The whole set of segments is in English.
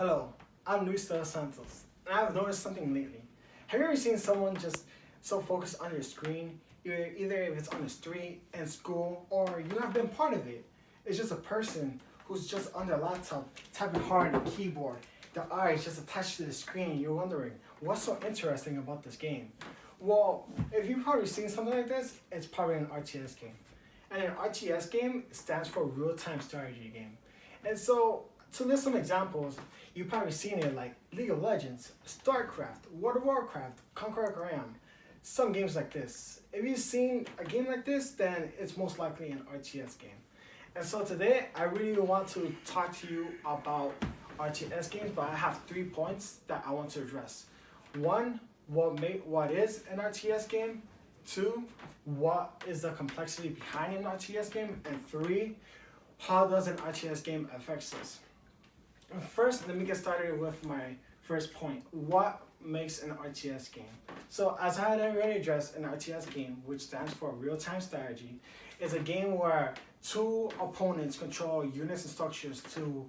Hello, I'm Luis de los Santos, and I've noticed something lately. Have you ever seen someone just so focused on your screen, either if it's on the street, in school, or you have been part of it? It's just a person who's just on their laptop, typing hard on the keyboard. Their eyes just attached to the screen, and you're wondering, what's so interesting about this game? Well, if you've probably seen something like this, it's probably an RTS game. And an RTS game stands for real-time strategy game. And so, to list some examples, you've probably seen it like League of Legends, StarCraft, World of Warcraft, Conquer Ram, some games like this. If you've seen a game like this, then it's most likely an RTS game. And so today, I really want to talk to you about RTS games, but I have 3 points that I want to address. One, what is an RTS game? 2, what is the complexity behind an RTS game? And 3, how does an RTS game affect us? First, let me get started with my first point. What makes an RTS game? So, as I had already addressed, an RTS game, which stands for real-time strategy, is a game where 2 opponents control units and structures to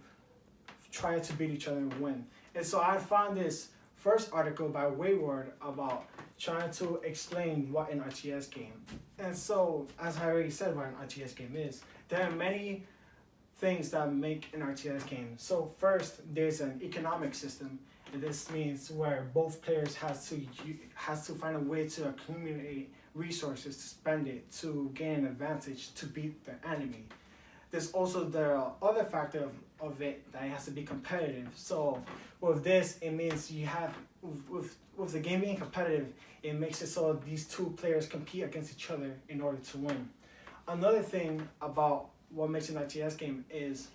try to beat each other and win. And so I found this first article by Wayward about trying to explain what an RTS game. And so, as I already said what an RTS game is, there are many things that make an RTS game. So first, there's an economic system, and this means where both players has to find a way to accumulate resources to spend it to gain an advantage to beat the enemy. There's also the other factor of it that it has to be competitive. So with this, it means you have with the game being competitive, it makes it so these 2 players compete against each other in order to win. Another thing about what makes an RTS game is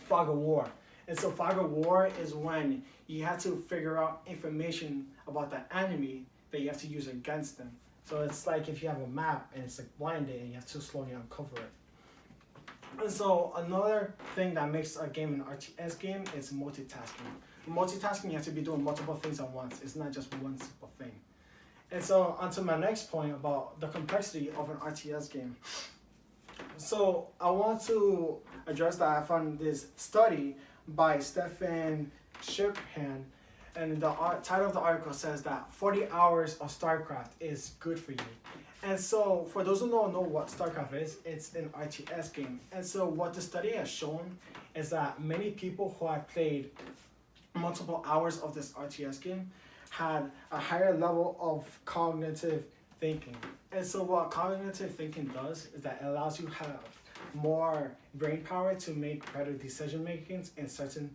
fog of war. And so fog of war is when you have to figure out information about the enemy that you have to use against them. So it's like if you have a map and it's like blinded and you have to slowly uncover it. And so another thing that makes a game an RTS game is multitasking. Multitasking, you have to be doing multiple things at once. It's not just one simple thing. And so onto my next point about the complexity of an RTS game. So I want to address that. I found this study by Stefan Shiphan, and the title of the article says that 40 hours of StarCraft is good for you. And so for those who don't know what StarCraft is, it's an RTS game. And so what the study has shown is that many people who have played multiple hours of this RTS game had a higher level of cognitive thinking. And so what cognitive thinking does is that it allows you to have more brain power to make better decision makings in certain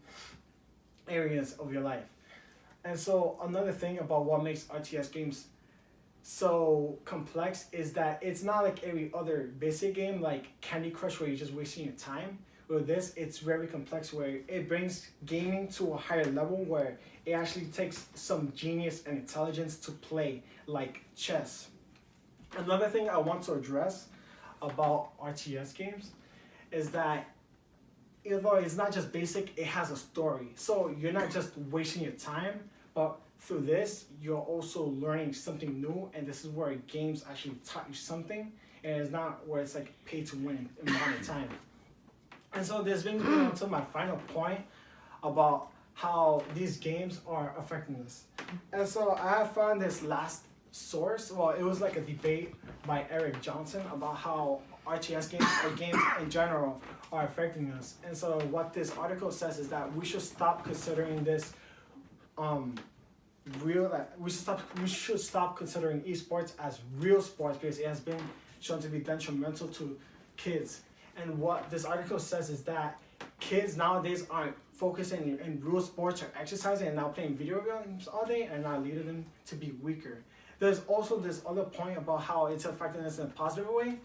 areas of your life. And so another thing about what makes RTS games so complex is that it's not like every other basic game like Candy Crush where you're just wasting your time. With this, it's very complex where it brings gaming to a higher level where it actually takes some genius and intelligence to play like chess. Another thing I want to address about RTS games is that although it's not just basic, it has a story. So you're not just wasting your time, but through this, you're also learning something new, and this is where games actually taught you something, and it's not where it's like pay to win in amount of time. And so this brings me on to my final point about how these games are affecting us. And so I have found this last source. Well, it was like a debate by Eric Johnson about how RTS games or games in general are affecting us. And so what this article says is that we should stop considering this we should stop considering esports as real sports because it has been shown to be detrimental to kids. And what this article says is that kids nowadays aren't focusing in real sports or exercising and now playing video games all day, and now leading them to be weaker. There's also this other point about how it's affecting us in a positive way,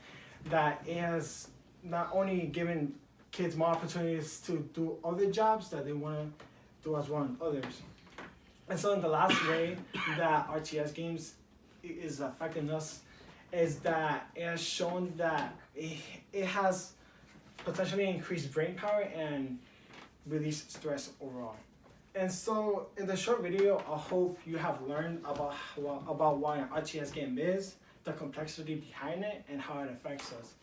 that it has not only given kids more opportunities to do other jobs that they want to do as well as others. And so in the last way that RTS games is affecting us is that it has shown that it has potentially increased brain power and release stress overall. And so in the short video, I hope you have learned about what an RTS game is, the complexity behind it, and how it affects us.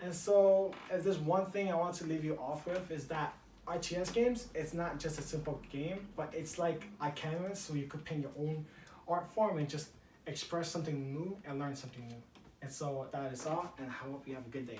And so if there's one thing I want to leave you off with is that RTS games, it's not just a simple game, but it's like a canvas so you could paint your own art form and just express something new and learn something new. And so that is all, and I hope you have a good day.